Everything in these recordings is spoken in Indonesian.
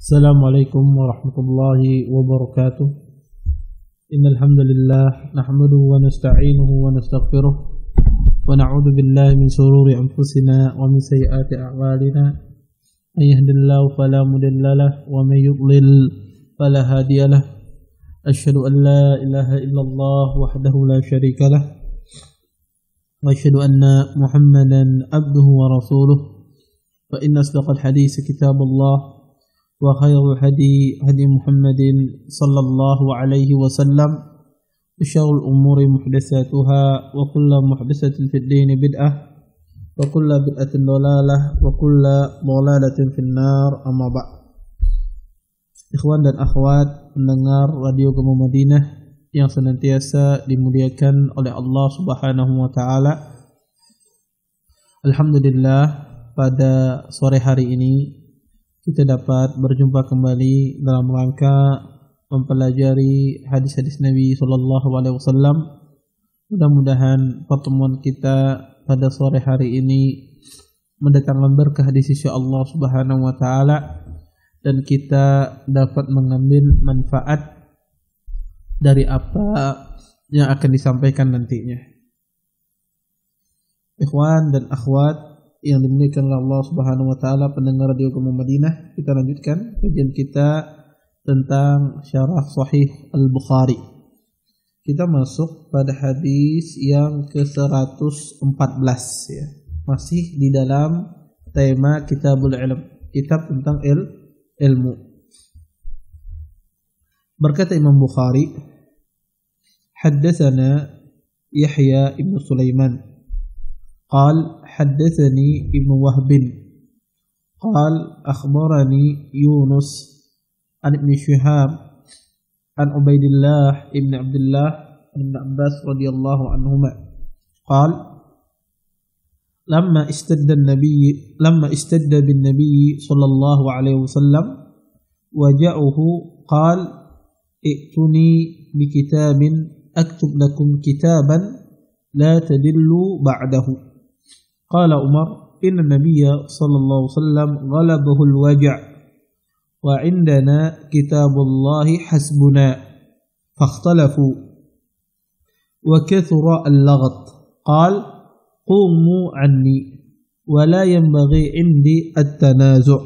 Assalamualaikum warahmatullahi wabarakatuh. Innal hamdalillah nahmaduhu wa nasta'inuhu wa nastaghfiruh wa na'udzu billahi min shururi anfusina wa min sayyiati a'malina. May yahdihillahu fala mudilla lahu wa may yudlil fala hadiya lahu. Asyhadu an la ilaha illallah wahdahu la syarika lah wa asyhadu anna Muhammadan abduhu wa rasuluh. Fa inna asdaqal hadits kitabullah wa khairul hadi Muhammadin sallallahu alaihi wasallam wa syarrul umuri muhdatsatuha wa kullu muhdatsatin fid din bid'ah wa kullu bid'atin dhalalah wa kullu dhalalatin finnar. Amma ba'd. Ikhwan dan akhwat pendengar Radio Gema Madinah yang senantiasa dimuliakan oleh Allah Subhanahu wa taala. Alhamdulillah, pada sore hari ini kita dapat berjumpa kembali dalam rangka mempelajari hadis-hadis Nabi sallallahu alaihi wasallam. Mudah-mudahan pertemuan kita pada sore hari ini mendatangkan berkah di sisi Allah Subhanahu wa taala dan kita dapat mengambil manfaat dari apa yang akan disampaikan nantinya. Ikhwan dan akhwat yang dimuliakan oleh Allah Subhanahu wa taala, pendengar Radio Gema Madinah, kita lanjutkan kajian kita tentang syarah Sahih Al-Bukhari. Kita masuk pada hadis yang ke-114 ya. Masih di dalam tema Kitabul Ilm, kitab tentang ilmu. Berkata Imam Bukhari, haddatsana Yahya ibn Sulaiman قال حدثني ابن وهب قال أخبرني يونس عن ابن شهاب عن عبيد الله ابن عبد الله بن عباس رضي الله عنهما قال لما اشتد بالنبي صلى الله عليه وسلم وجاءه قال ائتني بكتاب أكتب لكم كتابا لا تدلوا بعده. قال عمر إن النبي صلى الله عليه وسلم غلبه الوجع وعندنا كتاب الله حسبنا فاختلفوا وكثر اللغط قال قوموا عني ولا ينبغي عندي التنازع.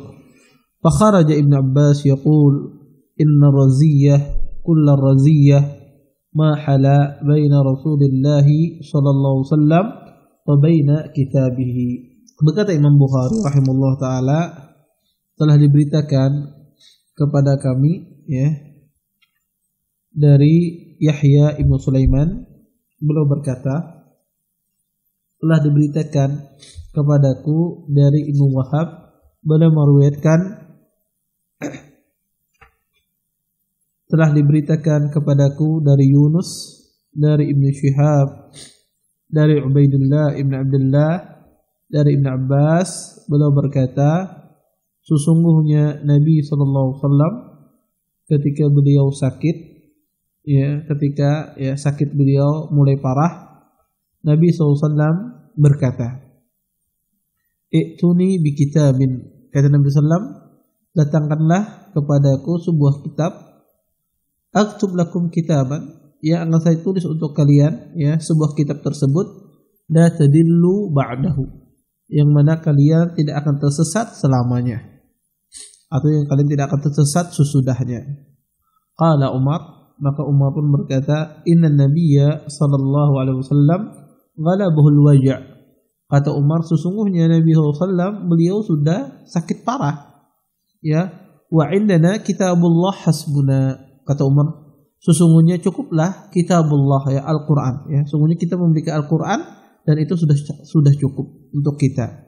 فخرج ابن عباس يقول إن الرزية كل الرزية ما حلا بين رسول الله صلى الله عليه وسلم wabaina kitabihi. Berkata Imam Bukhari rahimahullah taala, telah diberitakan kepada kami ya dari Yahya ibnu Sulaiman, beliau berkata, telah diberitakan kepadaku dari Ibnu Wahab, beliau meriwayatkan telah diberitakan kepadaku dari Yunus, dari Ibnu Syihab, dari Ubaidillah ibn Abdullah, dari Ibn Abbas, beliau berkata, sesungguhnya Nabi SAW ketika beliau sakit, ketika sakit beliau mulai parah, Nabi SAW berkata, "I'tuni bi kitabin," kata Nabi SAW, datangkanlah kepadaku sebuah kitab, "Aktub lakum kitaban," yang akan saya tulis untuk kalian ya, sebuah kitab tersebut, la tadillu ba'dahu, yang mana kalian tidak akan tersesat selamanya, atau yang kalian tidak akan tersesat sesudahnya. Qala Umar, maka Umar pun berkata, inna nabiyya sallallahu alaihi wasallam ghalabahu al-waja'. Kata Umar, sesungguhnya Nabi SAW beliau sudah sakit parah ya, wa indana kitabullah hasbuna. Kata Umar, sesungguhnya cukuplah kitabullah ya, Al-Quran ya. Sesungguhnya kita memiliki Al-Quran dan itu sudah cukup untuk kita.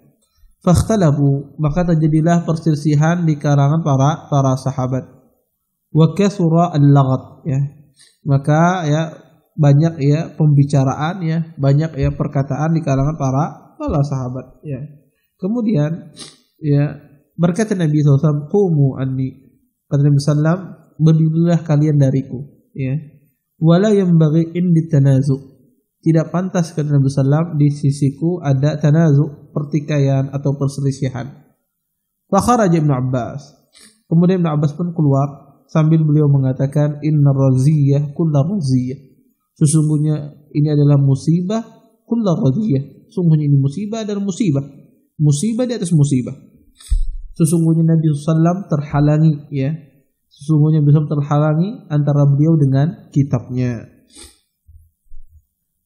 Fakhtalafu, maka terjadilah perselisihan di kalangan para sahabat. Wa kasura al-laghat ya. Maka ya banyak ya pembicaraan ya, banyak ya perkataan di kalangan para sahabat ya. Kemudian ya berkata Nabi SAW, qumu anni, kata Nabi SAW, berdirilah kalian dariku ya, wala yanbaghi indi tanazu, tidak pantas kata Nabi sallallahu di sisiku ada tanazu, pertikaian atau perselisihan. Fa kharaja Ibnu Abbas, Kemudian Ibnu Abbas pun keluar sambil beliau mengatakan inna raziyah kullu raziyah. Sesungguhnya ini adalah musibah kullu raziyah. Sesungguhnya ini musibah dan musibah. Musibah di atas musibah. Sesungguhnya Nabi SAW terhalangi, ya. Sesungguhnya bisa terhalangi antara beliau dengan kitabnya.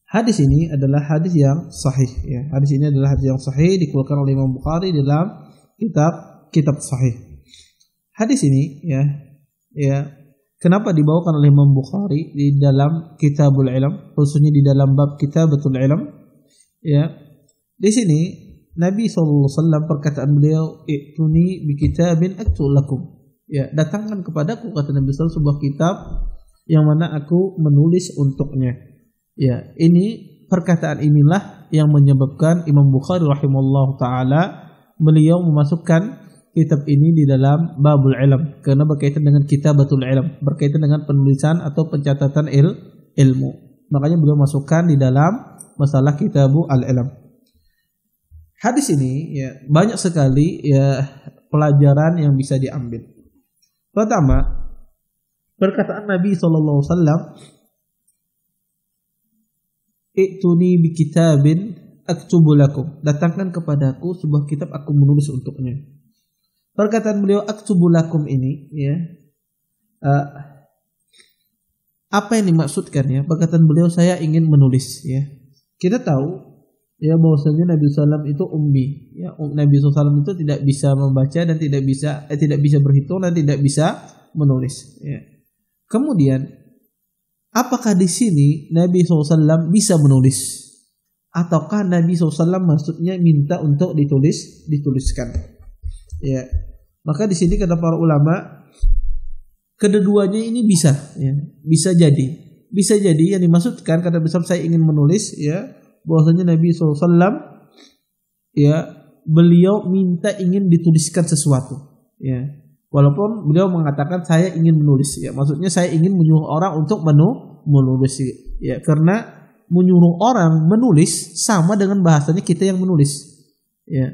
Hadis ini adalah hadis yang sahih, ya. Hadis ini adalah hadis yang sahih dikeluarkan oleh Imam Bukhari dalam kitab sahih. Hadis ini, ya, kenapa dibawakan oleh Imam Bukhari di dalam Kitabul Ilm, khususnya di dalam bab Kitabatul Ilm, ya. Di sini Nabi SAW perkataan beliau, "I'tuni bi kitabin aktu lakum." Ya, datangkan kepadaku, kata Nabi SAW, sebuah kitab yang mana aku menulis untuknya. Ya, ini perkataan inilah yang menyebabkan Imam Bukhari rahimahullah taala beliau memasukkan kitab ini di dalam babul ilm karena berkaitan dengan kitabatul ilm, berkaitan dengan penulisan atau pencatatan ilmu. Makanya beliau masukkan di dalam masalah kitabu al-ilm. Hadis ini, ya, banyak sekali, ya, pelajaran yang bisa diambil. Pertama, perkataan Nabi SAW, "I'tuni bi kitabin aktubu lakum." Datangkan kepadaku sebuah kitab, aku menulis untuknya. Perkataan beliau aktubu lakum ini, ya, apa yang dimaksudkan, ya? Perkataan beliau, saya ingin menulis, ya. Kita tahu, ya, bahwasanya Nabi SAW itu ummi, ya. Nabi SAW itu tidak bisa membaca dan tidak bisa berhitung dan tidak bisa menulis, ya. Kemudian, apakah di sini Nabi SAW bisa menulis, ataukah Nabi SAW maksudnya minta untuk dituliskan? Ya, maka di sini kata para ulama, kedua-duanya ini bisa, ya, bisa jadi yang dimaksudkan kata besar saya ingin menulis, ya, bahwasanya Nabi SAW, ya, beliau minta ingin dituliskan sesuatu, ya, walaupun beliau mengatakan saya ingin menulis, ya, maksudnya saya ingin menyuruh orang untuk menulis, ya, karena menyuruh orang menulis sama dengan bahasanya kita yang menulis, ya.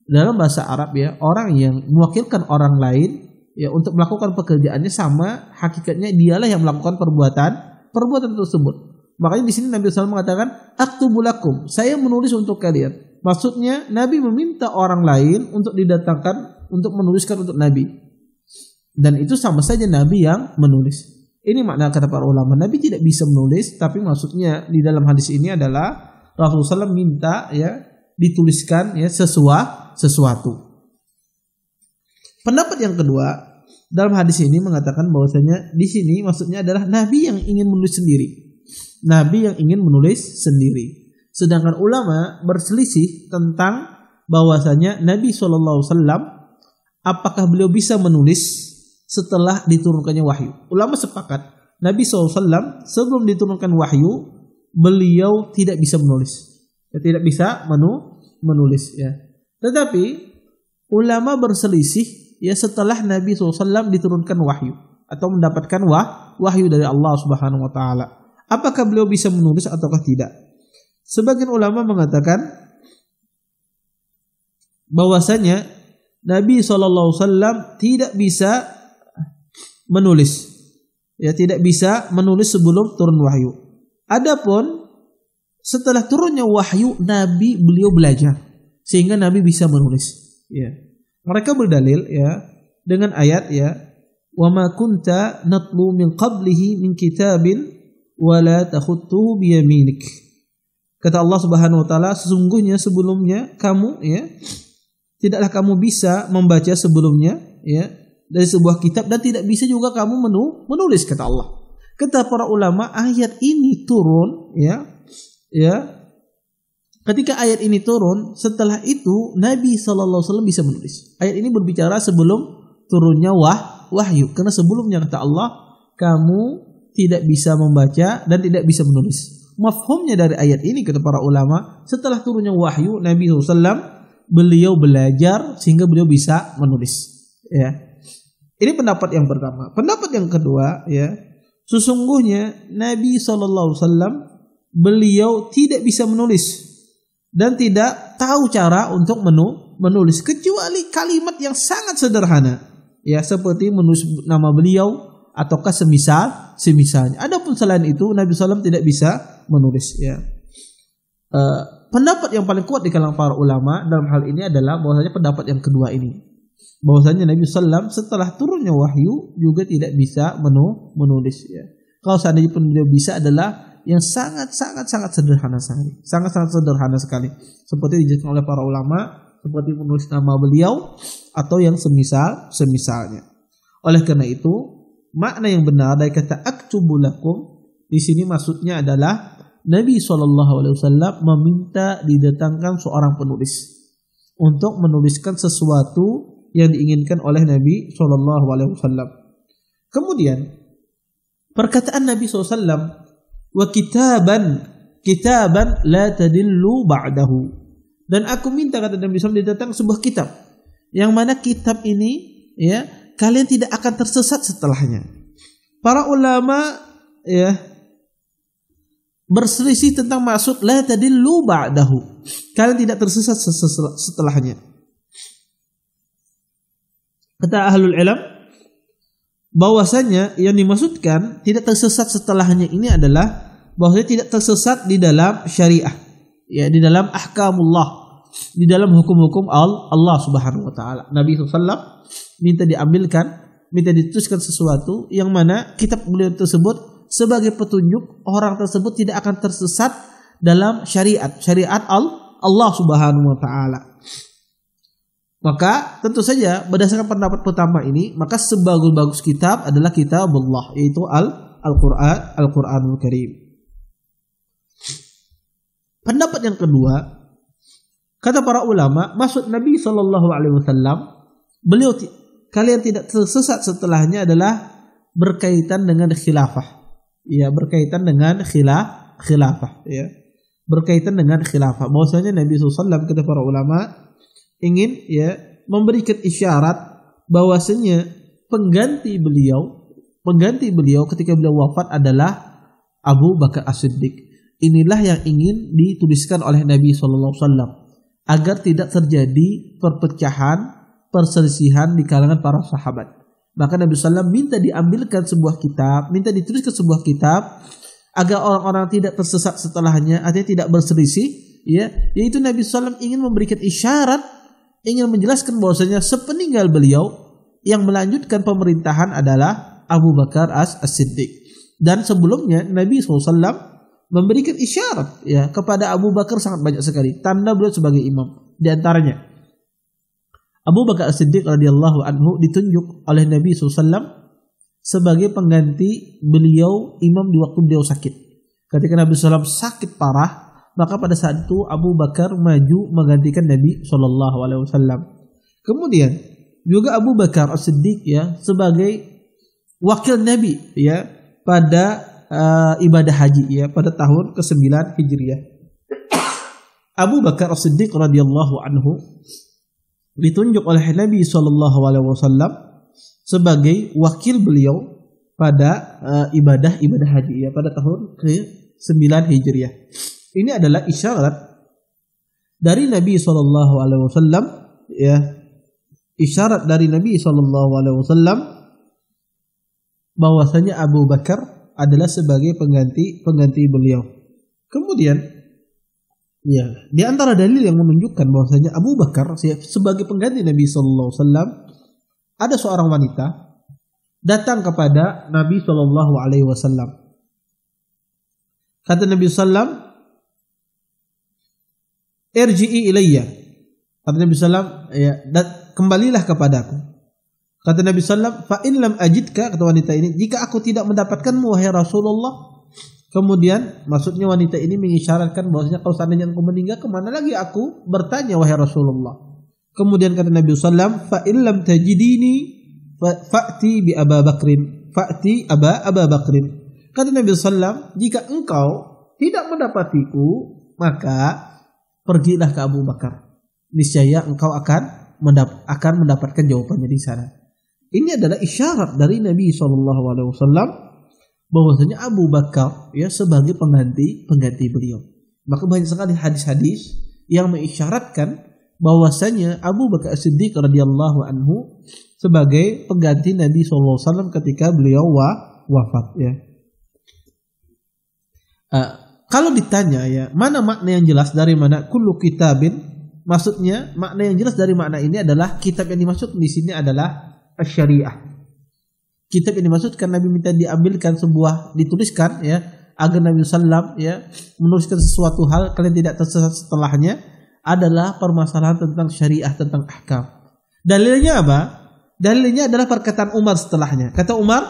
Dalam bahasa Arab, ya, orang yang mewakilkan orang lain, ya, untuk melakukan pekerjaannya sama hakikatnya dialah yang melakukan perbuatan tersebut. Makanya di sini Nabi SAW mengatakan aktubu lakum, saya menulis untuk kalian. Maksudnya Nabi meminta orang lain untuk didatangkan untuk menuliskan untuk Nabi. Dan itu sama saja Nabi yang menulis. Ini makna kata para ulama, Nabi tidak bisa menulis, tapi maksudnya di dalam hadis ini adalah Rasulullah SAW minta, ya, dituliskan, ya, sesuatu. Pendapat yang kedua dalam hadis ini mengatakan bahwasanya di sini maksudnya adalah Nabi yang ingin menulis sendiri. Nabi yang ingin menulis sendiri. Sedangkan ulama berselisih tentang bahwasanya Nabi SAW apakah beliau bisa menulis setelah diturunkannya wahyu. Ulama sepakat Nabi SAW sebelum diturunkan wahyu beliau tidak bisa menulis. Ya, tidak bisa menulis, ya. Tetapi ulama berselisih, ya, setelah Nabi SAW diturunkan wahyu atau mendapatkan wahyu dari Allah Subhanahu Wa Taala. Apakah beliau bisa menulis ataukah tidak? Sebagian ulama mengatakan bahwasanya Nabi SAW tidak bisa menulis, ya, tidak bisa menulis sebelum turun wahyu. Adapun setelah turunnya wahyu Nabi beliau belajar sehingga Nabi bisa menulis, ya. Mereka berdalil, ya, dengan ayat, ya, wa ma kunta natlu min qablihi min kitabin wa la takhutuhu bi yaminik. Kata Allah Subhanahu wa taala, sesungguhnya sebelumnya kamu, ya, tidaklah kamu bisa membaca sebelumnya, ya, dari sebuah kitab dan tidak bisa juga kamu menulis, kata Allah. Kata para ulama, ayat ini turun, ya, ketika ayat ini turun, setelah itu Nabi SAW bisa menulis. Ayat ini berbicara sebelum turunnya wahyu. Karena sebelumnya kata Allah, kamu tidak bisa membaca dan tidak bisa menulis. Mafhumnya dari ayat ini kata para ulama, setelah turunnya wahyu Nabi SAW beliau belajar sehingga beliau bisa menulis. Ya. Ini pendapat yang pertama. Pendapat yang kedua, ya, sesungguhnya Nabi SAW beliau tidak bisa menulis dan tidak tahu cara untuk menulis kecuali kalimat yang sangat sederhana. ya seperti menulis nama beliau ataukah semisalnya. Adapun selain itu Nabi SAW tidak bisa menulis, ya. Pendapat yang paling kuat di kalangan para ulama dalam hal ini adalah bahwasanya pendapat yang kedua ini, bahwasanya Nabi SAW setelah turunnya wahyu juga tidak bisa menulis, ya. Kalau seandainya pun beliau bisa adalah yang sangat sederhana sekali, sangat sederhana sekali, seperti dijelaskan oleh para ulama, seperti menulis nama beliau atau yang semisalnya. Oleh karena itu, makna yang benar dari kata aktubu lakum di sini maksudnya adalah Nabi SAW meminta didatangkan seorang penulis untuk menuliskan sesuatu yang diinginkan oleh Nabi SAW. Kemudian perkataan Nabi SAW, wa kitaban la tadillu ba'dahu, dan aku minta, kata Nabi SAW, didatangkan sebuah kitab yang mana kitab ini, ya, kalian tidak akan tersesat setelahnya. Para ulama, ya, berselisih tentang maksud la tadillu ba'dahu, kalian tidak tersesat setelahnya. Kata ahlul ilm bahwasanya yang dimaksudkan tidak tersesat setelahnya ini adalah bahwasanya tidak tersesat di dalam syariah, ya, di dalam ahkamullah, di dalam hukum-hukum Allah Subhanahu wa taala. Nabi SAW minta dituliskan sesuatu yang mana kitab beliau tersebut sebagai petunjuk, orang tersebut tidak akan tersesat dalam syariat Allah Subhanahu wa taala. Maka tentu saja berdasarkan pendapat pertama ini, maka sebagus-bagus kitab adalah kitabullah, yaitu Al-Qur'anul Karim. Pendapat yang kedua, kata para ulama, maksud Nabi SAW, beliau kalian tidak tersesat setelahnya adalah berkaitan dengan khilafah. Ya, berkaitan dengan khilafah, ya. Berkaitan dengan khilafah. Bahwasanya Nabi SAW, kata para ulama, ingin, ya, memberikan isyarat bahwasanya pengganti beliau ketika beliau wafat adalah Abu Bakar As-Siddiq. Inilah yang ingin dituliskan oleh Nabi SAW agar tidak terjadi perpecahan, perselisihan di kalangan para sahabat. Maka Nabi SAW minta diambilkan sebuah kitab, minta dituliskan sebuah kitab agar orang-orang tidak tersesat setelahnya, artinya tidak berselisih, ya. Yaitu Nabi SAW ingin memberikan isyarat, ingin menjelaskan bahwasanya sepeninggal beliau yang melanjutkan pemerintahan adalah Abu Bakar As-Siddiq. Dan sebelumnya Nabi SAW memberikan isyarat, ya, kepada Abu Bakar sangat banyak sekali tanda beliau sebagai imam. Di antaranya Abu Bakar As-Siddiq radhiyallahu anhu ditunjuk oleh Nabi SAW sebagai pengganti beliau imam di waktu beliau sakit. Ketika Nabi SAW sakit parah, maka pada saat itu Abu Bakar maju menggantikan Nabi SAW. Kemudian juga Abu Bakar As-Siddiq, ya, sebagai wakil Nabi, ya, pada ibadah haji, ya, pada tahun ke-9 Hijriah. Abu Bakar As-Siddiq radhiyallahu anhu ditunjuk oleh Nabi SAW sebagai wakil beliau pada ibadah haji, ya, pada tahun ke-9 Hijriah. Ini adalah isyarat dari Nabi SAW, ya, isyarat dari Nabi SAW bahwasanya Abu Bakar adalah sebagai pengganti beliau. Kemudian, ya, di antara dalil yang menunjukkan bahwasanya Abu Bakar sebagai pengganti Nabi SAW, ada seorang wanita datang kepada Nabi SAW. Kata Nabi SAW, irji'i ilayya. Kata Nabi SAW, ya, kembalilah kepadaku. Kata Nabi SAW, fa in lam ajidka, kata wanita ini, jika aku tidak mendapatkanmu wahai Rasulullah. Kemudian maksudnya wanita ini mengisyaratkan bahwasanya kalau seandainya engkau meninggal, kemana lagi aku bertanya wahai Rasulullah. Kemudian kata Nabi SAW, fa in lam tajidini fa'ti bi Aba Bakrin, fa'ti Aba Bakrin. Kata Nabi SAW, jika engkau tidak mendapatiku, maka pergilah ke Abu Bakar. Niscaya engkau akan mendapatkan jawabannya di sana. Ini adalah isyarat dari Nabi SAW bahwasanya Abu Bakar, ya, sebagai pengganti beliau. Maka banyak sekali hadis-hadis yang mengisyaratkan bahwasanya Abu Bakar As-Siddiq radhiyallahu anhu sebagai pengganti Nabi SAW ketika beliau wafat ya. Kalau ditanya ya, mana makna yang jelas dari mana kullu kitabin, maksudnya makna yang jelas dari makna ini adalah kitab yang dimaksud di sini adalah syariah. Kitab yang dimaksudkan Nabi minta diambilkan dituliskan ya, agar Nabi SAW ya menuliskan sesuatu hal kalian tidak tersesat setelahnya, adalah permasalahan tentang syariah, tentang ahkam. Dalilnya apa? Dalilnya adalah perkataan Umar setelahnya. Kata Umar,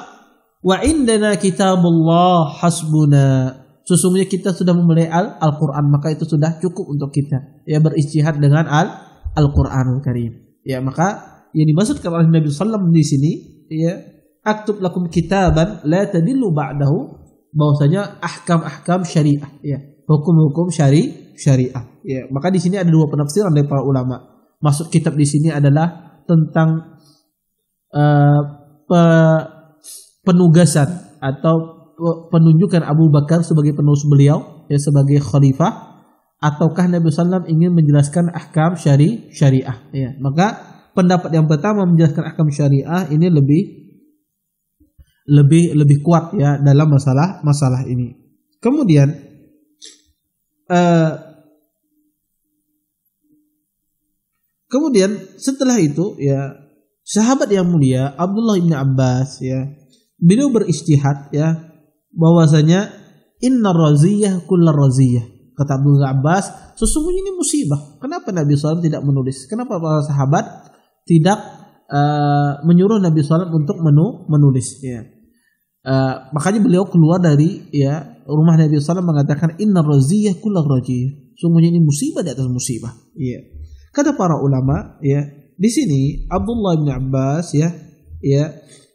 wa indana kitabullah hasbuna. Sesungguhnya kita sudah memulai Al-Quran, maka itu sudah cukup untuk kita ya berijtihad dengan Al-Quranul Karim. Ya, maka yang dimaksudkan oleh Nabi SAW di sini ya, aktub lakum kitaban la tadillu ba'dahu, bahwasanya ahkam-ahkam syariah ya, hukum-hukum syariah. Ya, maka di sini ada dua penafsiran dari para ulama. Maksud kitab di sini adalah tentang penugasan atau penunjukan Abu Bakar sebagai penerus beliau ya, sebagai khalifah, ataukah Nabi SAW ingin menjelaskan ahkam syariah ya. Maka pendapat yang pertama menjelaskan ahkam syariah ini lebih kuat ya dalam masalah ini. Kemudian setelah itu ya, sahabat yang mulia Abdullah bin Abbas ya, beliau berijtihad ya, bahwasanya inna raziyah kullar raziyah. Kata Abdullah bin Abbas, sesungguhnya ini musibah. Kenapa Nabi SAW tidak menulis? Kenapa para sahabat tidak menyuruh Nabi SAW untuk menulis ya? Makanya beliau keluar dari ya rumah Nabi SAW mengatakan inna raziyah kullar raziyah. Sesungguhnya ini musibah di atas musibah. Ya. Kata para ulama ya, di sini Abdullah bin Abbas ya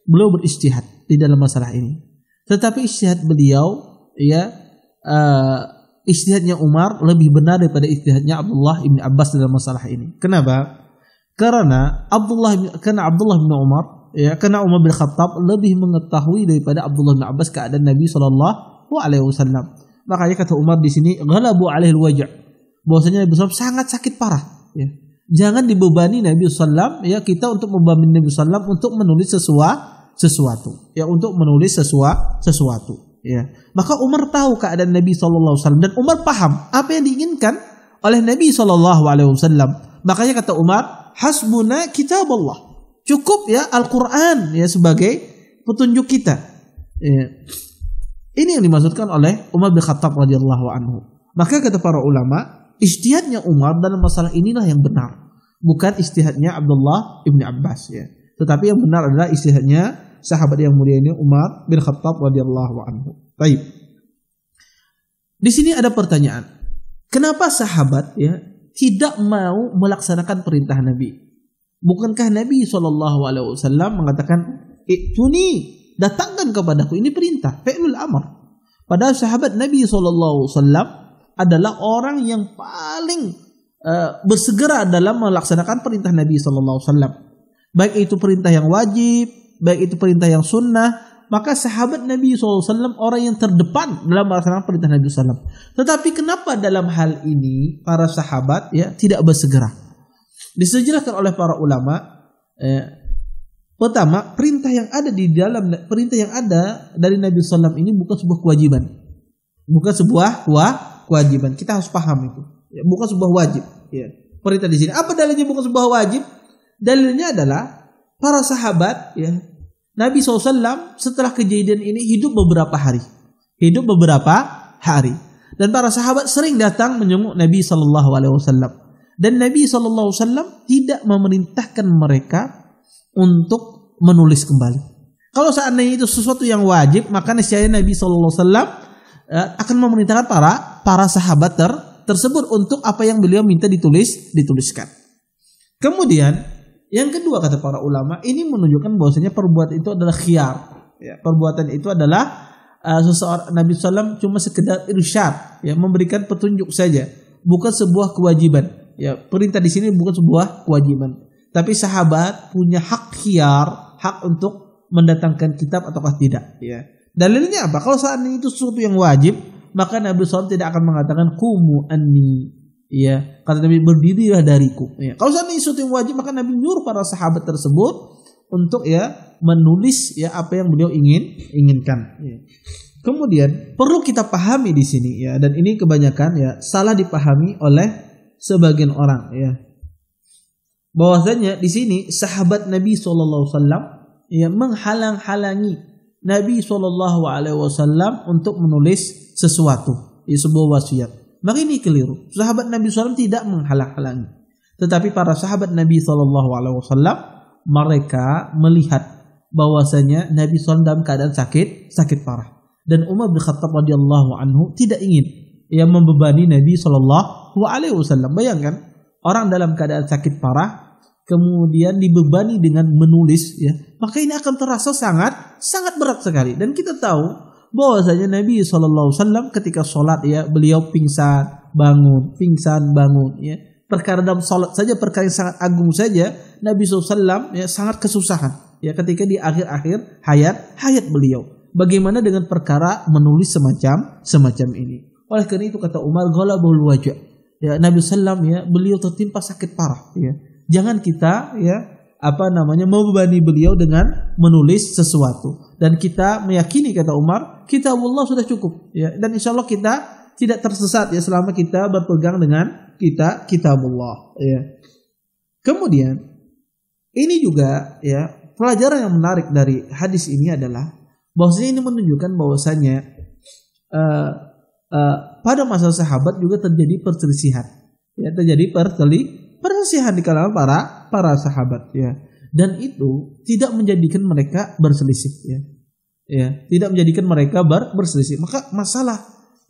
beliau berijtihad di dalam masalah ini. Tetapi ijtihad beliau ya, ijtihadnya Umar lebih benar daripada ijtihadnya Abdullah bin Abbas dalam masalah ini. Kenapa? Karena Abdullah bin Umar ya, karena Umar bin Khattab lebih mengetahui daripada Abdullah bin Abbas keadaan Nabi SAW. Makanya kata Umar di sini ghalabu alaihi alwaja', bahwasanya Nabi SAW sangat sakit parah. Ya. Jangan dibebani Nabi SAW ya, kita untuk membebani Nabi SAW untuk menulis sesuatu ya, untuk menulis sesuatu ya. Maka Umar tahu keadaan Nabi SAW dan Umar paham apa yang diinginkan oleh Nabi SAW. Makanya kata Umar, hasbuna kitabullah, cukup ya Al-Quran ya sebagai petunjuk kita ya. Ini yang dimaksudkan oleh Umar bin Khattab radhiyallahu anhu. Maka kata para ulama, ijtihadnya Umar dalam masalah inilah yang benar, bukan ijtihadnya Abdullah ibn Abbas ya. Tetapi yang benar adalah ijtihadnya sahabat yang mulia ini Umar bin Khattab radhiyallahu anhu. Baik. Di sini ada pertanyaan. Kenapa sahabat ya tidak mau melaksanakan perintah Nabi? Bukankah Nabi SAW mengatakan ituni, datangkan kepadaku, ini perintah, fi'lul amr. Padahal sahabat Nabi SAW adalah orang yang paling bersegera dalam melaksanakan perintah Nabi SAW. Baik itu perintah yang wajib, baik itu perintah yang sunnah, maka sahabat Nabi SAW orang yang terdepan dalam melaksanakan perintah Nabi SAW. Tetapi kenapa dalam hal ini para sahabat ya tidak bersegera? Dijelaskan oleh para ulama. Pertama, perintah yang ada dari Nabi SAW ini bukan sebuah kewajiban, bukan sebuah kewajiban. Kita harus paham itu. Ya, bukan sebuah wajib. Ya. Perintah di sini. Apa dalilnya bukan sebuah wajib? Dalilnya adalah para sahabat, ya, Nabi SAW setelah kejadian ini hidup beberapa hari. Dan para sahabat sering datang menjenguk Nabi SAW. Dan Nabi SAW tidak memerintahkan mereka untuk menulis kembali. Kalau seandainya itu sesuatu yang wajib, maka niscaya Nabi SAW akan memerintahkan para sahabat tersebut untuk apa yang beliau minta dituliskan. Kemudian yang kedua kata para ulama, ini menunjukkan bahwasanya perbuatan itu adalah khiyar. Ya, perbuatan itu adalah seseorang Nabi SAW cuma sekedar irsyad, ya, memberikan petunjuk saja, bukan sebuah kewajiban. Ya, perintah di sini bukan sebuah kewajiban, tapi sahabat punya hak khiyar, hak untuk mendatangkan kitab ataukah tidak. Ya. Dalilnya apa? Kalau saat ini itu sesuatu yang wajib, maka Nabi SAW tidak akan mengatakan kumu anni. Ya, kata Nabi, berdirilah dariku. Ya. Kalau saat ini sesuatu yang wajib, maka Nabi menyuruh para sahabat tersebut untuk ya menulis ya apa yang beliau inginkan. Ya. Kemudian perlu kita pahami di sini ya, dan ini kebanyakan ya salah dipahami oleh sebagian orang ya. Bahwasanya di sini sahabat Nabi SAW ya menghalang-halangi Nabi SAW untuk menulis sesuatu, ya, sebuah wasiat. Maka ini keliru. Sahabat Nabi SAW tidak menghalang-halangi. Tetapi para sahabat Nabi SAW mereka melihat bahwasanya Nabi SAW dalam keadaan sakit parah, dan Umar bin Khattab radhiyallahu anhu tidak ingin yang membebani Nabi SAW. Bayangkan orang dalam keadaan sakit parah kemudian dibebani dengan menulis, ya, maka ini akan terasa sangat berat sekali. Dan kita tahu bahwasanya Nabi SAW ketika sholat ya beliau pingsan bangun, ya. Perkara dalam salat saja, perkara yang sangat agung saja, Nabi SAW ya sangat kesusahan ya ketika di akhir-akhir hayat beliau. Bagaimana dengan perkara menulis semacam ini? Oleh karena itu kata Umar, ghalabul wajah. Ya, Nabi SAW ya beliau tertimpa sakit parah. Ya. Jangan kita ya membebani beliau dengan menulis sesuatu. Dan kita meyakini kata Umar, kitabullah sudah cukup. Ya. Dan insya Allah kita tidak tersesat ya selama kita berpegang dengan kitabullah ya. Kemudian ini juga ya pelajaran yang menarik dari hadis ini adalah bahwasanya ini menunjukkan bahwasanya pada masa sahabat juga terjadi perselisihan ya, perselisihan di kalangan para sahabat ya, dan itu tidak menjadikan mereka berselisih ya, tidak menjadikan mereka berselisih. Maka masalah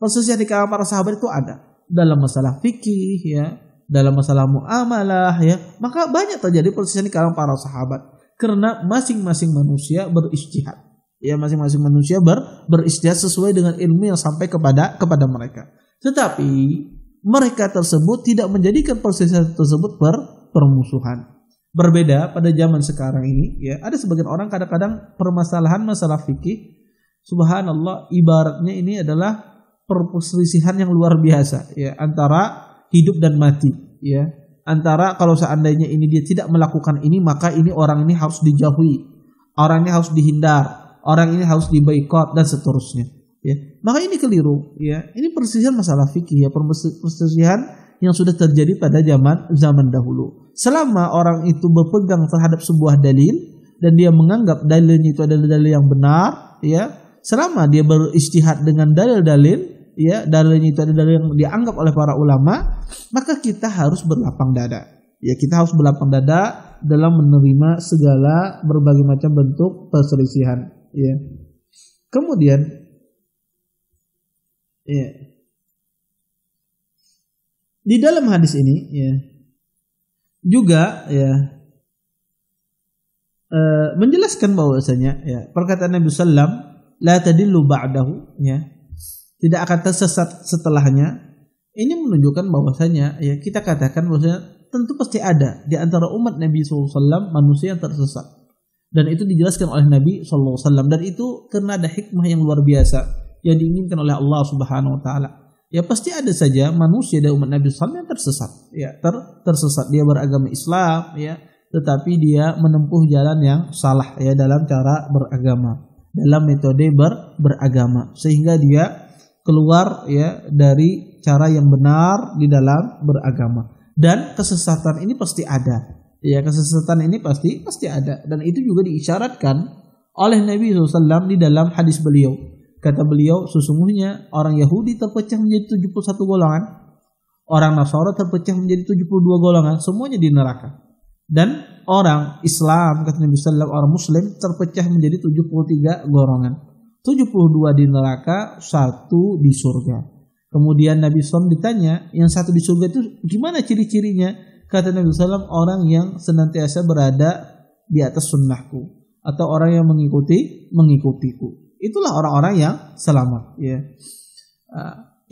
perselisihan di kalangan para sahabat itu ada dalam masalah fikih ya, dalam masalah muamalah ya, maka banyak terjadi perselisihan di kalangan para sahabat karena masing-masing manusia berijtihad ya, masing-masing manusia berijtihad sesuai dengan ilmu yang sampai kepada mereka. Tetapi mereka tersebut tidak menjadikan perselisihan tersebut permusuhan. Berbeda pada zaman sekarang ini ya, ada sebagian orang kadang-kadang permasalahan masalah fikih, subhanallah, ibaratnya ini adalah perselisihan yang luar biasa ya, antara hidup dan mati ya, antara kalau seandainya ini dia tidak melakukan ini maka ini orang ini harus dijauhi, orang ini harus dihindar, orang ini harus diboikot dan seterusnya ya. Maka ini keliru ya, ini perselisihan masalah fikih ya, perselisihan yang sudah terjadi pada zaman dahulu. Selama orang itu berpegang terhadap sebuah dalil dan dia menganggap dalilnya itu adalah dalil yang benar ya, selama dia berijtihad dengan dalil-dalil ya, dalilnya itu adalah yang dianggap oleh para ulama, maka kita harus berlapang dada. Ya, kita harus berlapang dada dalam menerima segala berbagai macam bentuk perselisihan. Ya. Kemudian, ya, di dalam hadis ini, ya, juga ya menjelaskan bahwasanya ya perkataan Nabi Sallam, la tadillu ba'dahu, ya, tidak akan tersesat setelahnya. Ini menunjukkan bahwasanya ya kita katakan bahwasanya tentu pasti ada di antara umat Nabi SAW manusia yang tersesat, dan itu dijelaskan oleh Nabi SAW, dan itu karena ada hikmah yang luar biasa yang diinginkan oleh Allah Subhanahu Wa Taala. Ya pasti ada saja manusia dari umat Nabi SAW yang tersesat. Ya tersesat, dia beragama Islam ya, tetapi dia menempuh jalan yang salah ya dalam cara beragama, dalam metode beragama, sehingga dia keluar ya dari cara yang benar di dalam beragama. Dan kesesatan ini pasti ada. Ya, kesesatan ini pasti ada, dan itu juga diisyaratkan oleh Nabi SAW di dalam hadis beliau. Kata beliau, sesungguhnya orang Yahudi terpecah menjadi 71 golongan, orang Nasara terpecah menjadi 72 golongan, semuanya di neraka. Dan orang Islam, kata Nabi SAW, orang Muslim terpecah menjadi 73 golongan. 72 di neraka, 1 di surga. Kemudian Nabi SAW ditanya, yang 1 di surga itu gimana ciri-cirinya? Kata Nabi SAW, orang yang senantiasa berada di atas sunnahku, atau orang yang mengikutiku. Itulah orang-orang yang selamat. Ya.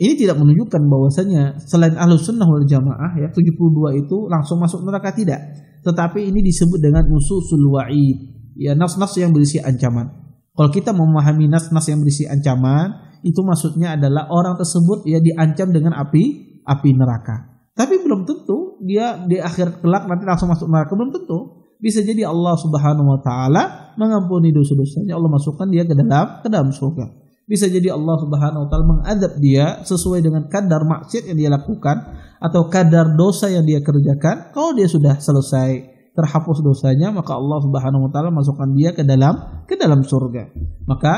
Ini tidak menunjukkan bahwasanya selain Ahlus Sunnah wal Jamaah ya 72 itu langsung masuk neraka, tidak. Tetapi ini disebut dengan nususul wa'id, ya, nas-nas yang berisi ancaman. Kalau kita memahami nas-nas yang berisi ancaman, itu maksudnya adalah orang tersebut ya diancam dengan api neraka. Tapi belum tentu dia di akhir kelak nanti langsung masuk neraka, belum tentu. Bisa jadi Allah Subhanahu wa taala mengampuni dosa-dosanya, Allah masukkan dia ke dalam surga. Bisa jadi Allah Subhanahu wa taala mengadab dia sesuai dengan kadar maksiat yang dia lakukan atau kadar dosa yang dia kerjakan. Kalau dia sudah selesai terhapus dosanya, maka Allah Subhanahu wa taala masukkan dia ke dalam surga. Maka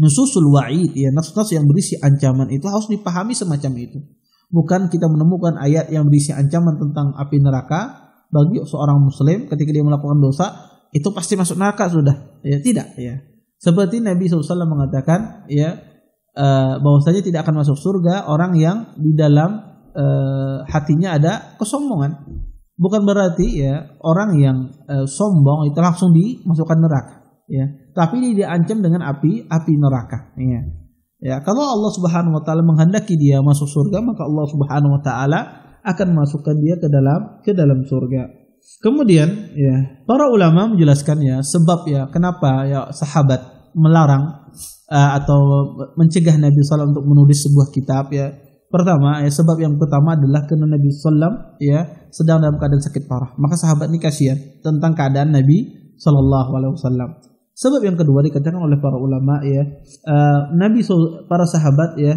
nususul wa'id, ya, nas-nas yang berisi ancaman itu harus dipahami semacam itu. Bukan kita menemukan ayat yang berisi ancaman tentang api neraka bagi seorang muslim ketika dia melakukan dosa itu pasti masuk neraka sudah. Ya, tidak, ya. Seperti Nabi SAW mengatakan, ya, bahwasanya tidak akan masuk surga orang yang di dalam hatinya ada kesombongan. Bukan berarti, ya, orang yang sombong itu langsung dimasukkan neraka, ya. Tapi dia diancam dengan api neraka, ya. Ya, kalau Allah Subhanahu wa taala menghendaki dia masuk surga, maka Allah Subhanahu wa taala akan masukkan dia ke dalam surga. Kemudian, ya, para ulama menjelaskan, ya, sebab, ya, kenapa, ya, sahabat melarang atau mencegah Nabi SAW untuk menulis sebuah kitab, ya. Pertama, ya, sebab yang pertama adalah karena Nabi SAW, ya, sedang dalam keadaan sakit parah. Maka sahabat ini kasihan tentang keadaan Nabi SAW. Sebab yang kedua dikatakan oleh para ulama, ya, para sahabat, ya,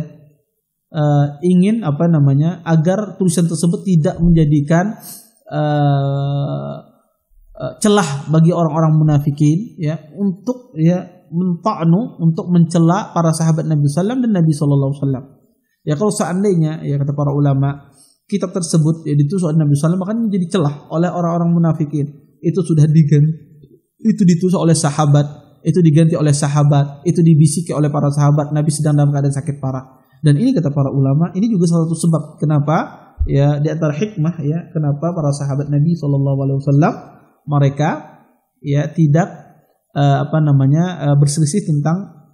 ingin agar tulisan tersebut tidak menjadikan celah bagi orang-orang munafikin, ya, untuk, ya, untuk mencela para sahabat Nabi SAW dan Nabi SAW. Ya, kalau seandainya, ya, kata para ulama, kitab tersebut, ya, ditulis oleh Nabi SAW, maka menjadi celah oleh orang-orang munafikin. Itu sudah diganti. Itu ditulis oleh sahabat, itu diganti oleh sahabat, itu dibisiki oleh para sahabat, Nabi sedang dalam keadaan sakit parah. Dan ini kata para ulama, ini juga salah satu sebab kenapa, ya, di antara hikmah, ya, kenapa para sahabat Nabi SAW mereka, ya, tidak berselisih tentang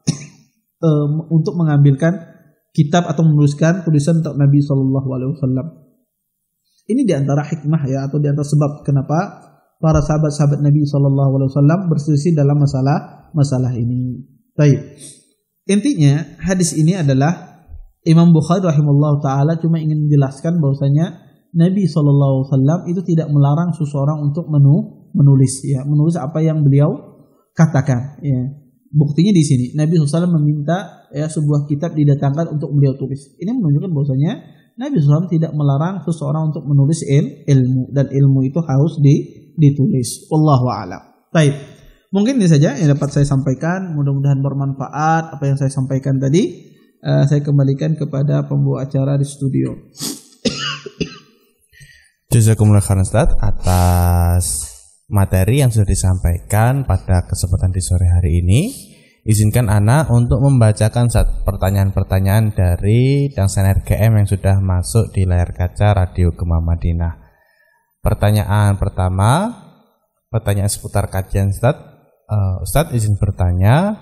untuk mengambilkan kitab atau menuliskan tulisan untuk Nabi SAW. Ini di antara hikmah, ya, atau di antara sebab kenapa para sahabat-sahabat Nabi SAW berselisih dalam masalah ini. Baik. Intinya hadis ini adalah Imam Bukhari rahimahullah taala cuma ingin menjelaskan bahwasanya Nabi SAW itu tidak melarang seseorang untuk menulis, ya, menulis apa yang beliau katakan, ya. Buktinya di sini Nabi SAW meminta, ya, sebuah kitab didatangkan untuk beliau tulis. Ini menunjukkan bahwasanya Nabi SAW tidak melarang seseorang untuk menulis ilmu, dan ilmu itu harus ditulis. Wallahu a'lam. Baik. Mungkin ini saja yang dapat saya sampaikan. Mudah-mudahan bermanfaat apa yang saya sampaikan tadi. Saya kembalikan kepada pembawa acara di studio. Jazakumullah khairan Ustaz atas materi yang sudah disampaikan pada kesempatan di sore hari ini. Izinkan Ana untuk membacakan pertanyaan-pertanyaan dari Dangsan RGM yang sudah masuk di layar kaca Radio Gema Madinah. Pertanyaan pertama, pertanyaan seputar kajian Ustaz. Ustaz izin bertanya,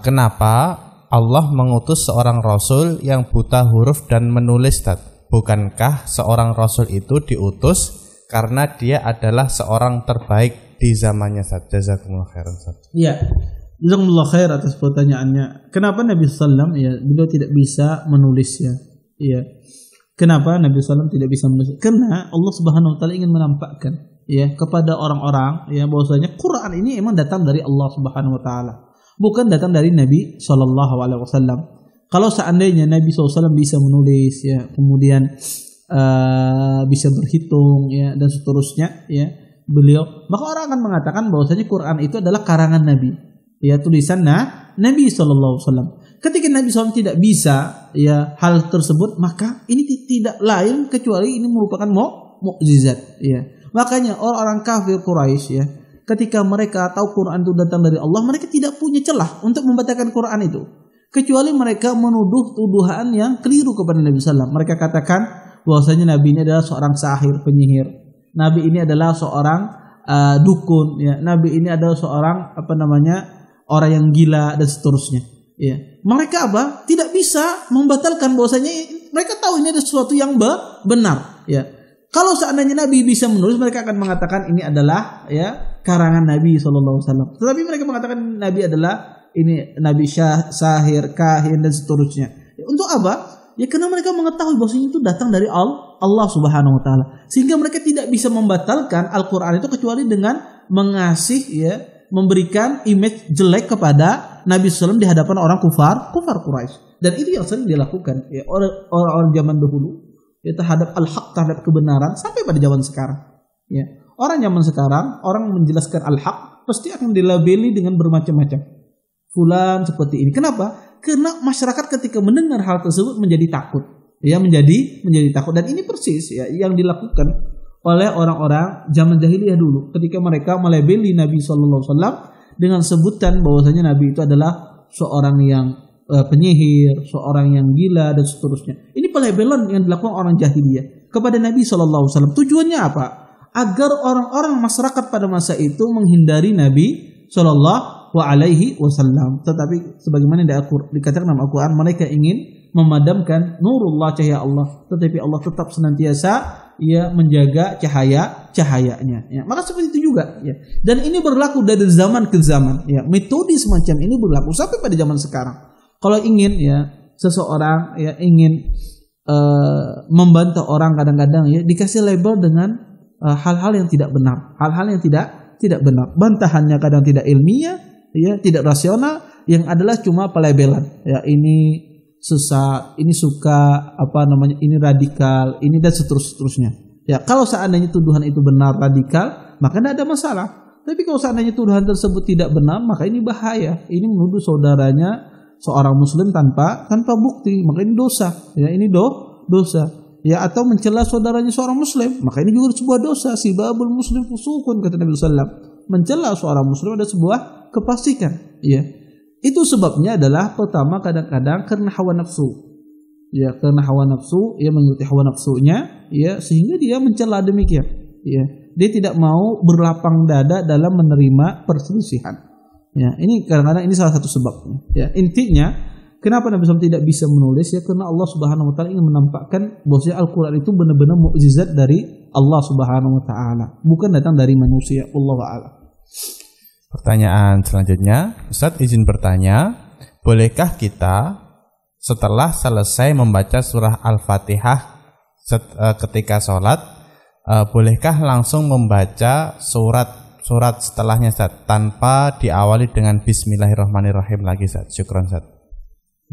kenapa Allah mengutus seorang Rasul yang buta huruf dan menulis, Ustaz? Bukankah seorang Rasul itu diutus karena dia adalah seorang terbaik di zamannya, Ustaz? Jazakumullah khairan, Ustaz. Iya, jazakumullah khair atas pertanyaannya. Kenapa Nabi SAW, ya, beliau tidak bisa menulis, ya? Iya. Kenapa Nabi SAW tidak bisa menulis? Karena Allah Subhanahu wa taala ingin menampakkan, ya, kepada orang-orang, ya, bahwasanya Quran ini emang datang dari Allah Subhanahu wa taala, bukan datang dari Nabi SAW. Kalau seandainya Nabi SAW bisa menulis, ya, kemudian bisa berhitung, ya, dan seterusnya, ya, maka orang akan mengatakan bahwasanya Quran itu adalah karangan Nabi, ya, tulisan Nabi SAW. Ketika Nabi SAW tidak bisa, ya, hal tersebut, maka ini tidak lain kecuali ini merupakan mukjizat, ya. Makanya orang-orang kafir Quraisy, ya, ketika mereka tahu Quran itu datang dari Allah, mereka tidak punya celah untuk membatalkan Quran itu, kecuali mereka menuduh tuduhan yang keliru kepada Nabi SAW. Mereka katakan bahwasanya Nabi ini adalah seorang sahir, penyihir. Nabi ini adalah seorang dukun, ya. Nabi ini adalah seorang orang yang gila dan seterusnya. Ya, mereka tidak bisa membatalkan bahwasanya mereka tahu ini ada sesuatu yang benar, ya. Kalau seandainya Nabi bisa menulis, mereka akan mengatakan ini adalah, ya, karangan Nabi SAW. Tetapi mereka mengatakan Nabi adalah ini Nabi sahir, kahin dan seterusnya. Ya, untuk apa? Ya, karena mereka mengetahui bahwasanya itu datang dari Allah Allah Subhanahu wa taala. Sehingga mereka tidak bisa membatalkan Al-Qur'an itu kecuali dengan mengasih ya, memberikan image jelek kepada Nabi SAW di hadapan orang kufar Quraisy. Dan itu yang sering dilakukan ya orang-orang zaman dahulu ya, terhadap al-haq, terhadap kebenaran sampai pada zaman sekarang. Ya. Orang zaman sekarang, orang menjelaskan al-haq pasti akan dilabeli dengan bermacam-macam. Fulan seperti ini. Kenapa? Karena masyarakat ketika mendengar hal tersebut menjadi takut. Ya, menjadi takut. Dan ini persis ya yang dilakukan oleh orang-orang zaman jahiliyah dulu ketika mereka melabeli Nabi SAW dengan sebutan bahwasanya Nabi itu adalah seorang yang penyihir, seorang yang gila dan seterusnya. Ini pelabelan yang dilakukan orang jahiliyah kepada Nabi SAW. Tujuannya apa? Agar orang-orang masyarakat pada masa itu menghindari Nabi Sallallahu Alaihi Wasallam. Tetapi sebagaimana dikatakan dalam Al-Quran, mereka ingin memadamkan nurullah, cahaya Allah, tetapi Allah tetap senantiasa ya menjaga cahayanya. Ya. Maka seperti itu juga. Ya. Dan ini berlaku dari zaman ke zaman. Ya. Metode semacam ini berlaku sampai pada zaman sekarang. Kalau ingin ya seseorang ya ingin membantah orang, kadang-kadang ya dikasih label dengan hal-hal yang tidak benar, hal-hal yang tidak benar. Bantahannya kadang tidak ilmiah, ya, tidak rasional, yang adalah cuma pelabelan. Ya, ini sesat, ini suka ini radikal, ini dan seterusnya. Ya, kalau seandainya tuduhan itu benar radikal, maka tidak ada masalah. Tapi kalau seandainya tuduhan tersebut tidak benar, maka ini bahaya. Ini menuduh saudaranya seorang muslim tanpa bukti, maka ini dosa. Ya, ini dosa. Ya, atau mencela saudaranya seorang muslim, maka ini juga sebuah dosa. Sibabul muslim fusukun, kata Nabi sallallahu. Mencela seorang muslim ada sebuah kefasikan. Ya. Itu sebabnya adalah pertama kadang-kadang karena hawa nafsu. Ya, karena hawa nafsu, ia mengikuti hawa nafsunya, ya, sehingga dia mencela demikian. Ya. Dia tidak mau berlapang dada dalam menerima perselisihan. Ya, ini kadang-kadang ini salah satu sebabnya. Ya, intinya kenapa Nabi SAW tidak bisa menulis? Ya karena Allah Subhanahu Wa Taala ingin menampakkan bahwa Al-Quran itu benar-benar mukjizat dari Allah Subhanahu Wa Taala, bukan datang dari manusia. Wallahu a'lam. Pertanyaan selanjutnya, Ustadz izin bertanya, bolehkah kita setelah selesai membaca surah Al-Fatihah ketika sholat, bolehkah langsung membaca surat setelahnya, Ustadz, tanpa diawali dengan Bismillahirrahmanirrahim lagi, Ustadz? Syukran, Ustadz.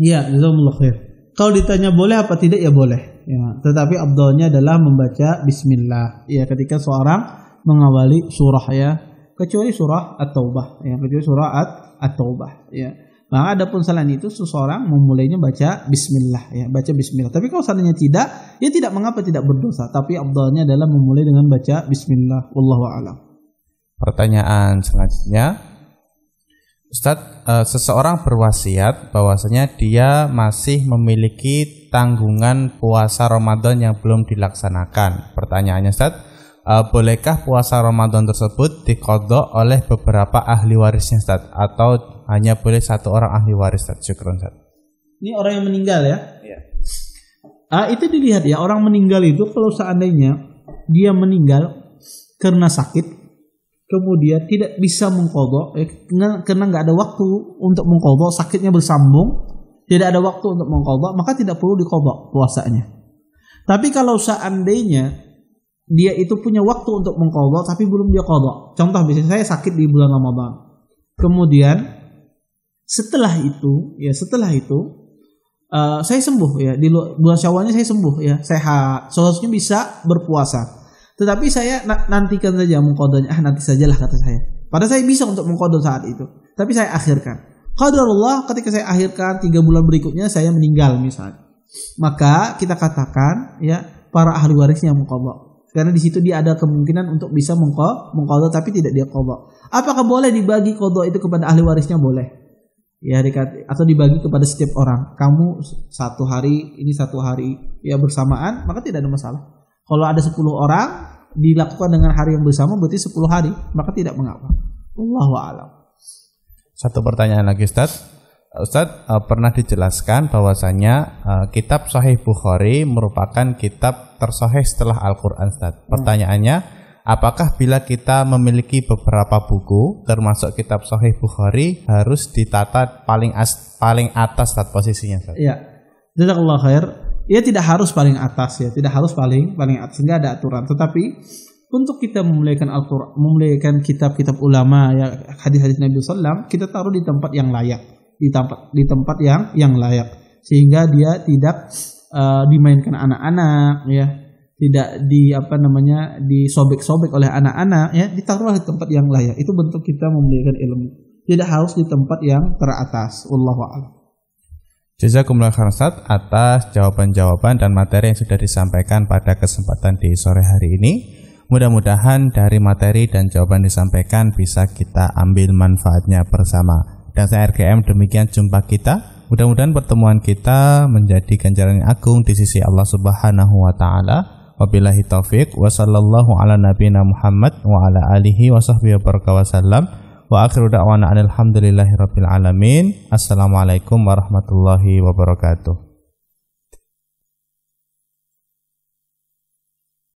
Ya, jazakumullah khair. Kalau ditanya boleh apa tidak, ya boleh. Ya, tetapi afdalnya adalah membaca bismillah. Ya, ketika seorang mengawali surah ya, kecuali surah At-Taubah. Ya, kecuali surah At-Taubah. Ya. Maka adapun selain itu seseorang memulainya baca bismillah. Ya, baca bismillah. Tapi kalau seandainya tidak, ya tidak mengapa, tidak berdosa. Tapi afdalnya adalah memulai dengan baca bismillah. Wallahu a'lam. Pertanyaan selanjutnya, Ustadz, seseorang berwasiat bahwasanya dia masih memiliki tanggungan puasa Ramadan yang belum dilaksanakan. Pertanyaannya, Ustadz, bolehkah puasa Ramadan tersebut diqadha oleh beberapa ahli warisnya, Ustadz, atau hanya boleh satu orang ahli waris, Ustadz? Syukron, Ustadz. Ini orang yang meninggal ya? Iya. Itu dilihat ya, orang meninggal itu kalau seandainya dia meninggal karena sakit, kemudian tidak bisa mengqadha, karena nggak ada waktu untuk mengqadha, sakitnya bersambung, tidak ada waktu untuk mengqadha, maka tidak perlu diqadha puasanya. Tapi kalau seandainya dia itu punya waktu untuk mengqadha tapi belum dia qadha, contoh misalnya saya sakit di bulan Ramadan, kemudian setelah itu saya sembuh ya, di bulan Syawalnya saya sembuh ya, sehat, seharusnya bisa berpuasa. Tetapi saya nantikan saja mengqadhanya, nanti sajalah kata saya. Padahal saya bisa untuk mengqadha saat itu, tapi saya akhirkan. Qadarullah, ketika saya akhirkan 3 bulan berikutnya saya meninggal misalnya, maka kita katakan ya para ahli warisnya mengqadha. Karena di situ dia ada kemungkinan untuk bisa mengqadha tapi tidak dia qadha. Apakah boleh dibagi qadha itu kepada ahli warisnya? Boleh. Ya, atau dibagi kepada setiap orang. Kamu 1 hari, ini 1 hari ya bersamaan, maka tidak ada masalah. Kalau ada 10 orang dilakukan dengan hari yang bersama berarti 10 hari, maka tidak mengapa. Wallahu a'lam. Satu pertanyaan lagi, Ustadz. Ustadz, pernah dijelaskan bahwasanya kitab Sahih Bukhari merupakan kitab tersahih setelah Al-Quran, Ustadz. Pertanyaannya, apakah bila kita memiliki beberapa buku termasuk kitab Sahih Bukhari harus ditata paling atas, Ustadz, posisinya, Ustadz? Iya. Jazakallahu khair. Ya tidak harus paling atas ya, tidak harus paling atas, enggak ada aturan. Tetapi untuk kita memuliakan Al-Qur'an, memuliakan kitab-kitab ulama ya, hadis-hadis Nabi SAW, kita taruh di tempat yang layak, di tempat yang layak, sehingga dia tidak dimainkan anak-anak ya, tidak disobek-sobek oleh anak-anak ya, ditaruh di tempat yang layak. Itu bentuk kita memuliakan ilmu. Tidak harus di tempat yang teratas. Wallahu a'lam. Jazakumullah khairan Ustaz atas jawaban-jawaban dan materi yang sudah disampaikan pada kesempatan di sore hari ini. Mudah-mudahan dari materi dan jawaban disampaikan bisa kita ambil manfaatnya bersama. Dan saya RGM demikian jumpa kita. Mudah-mudahan pertemuan kita menjadi ganjaran yang agung di sisi Allah Subhanahu wa taala. Wabillahi taufik wa sallallahu ala nabiyina Muhammad wa ala alihi wa sahbihi wa sallam. Wa akhiru da'wana alhamdulillahi rabbil alamin. Assalamualaikum warahmatullahi wabarakatuh.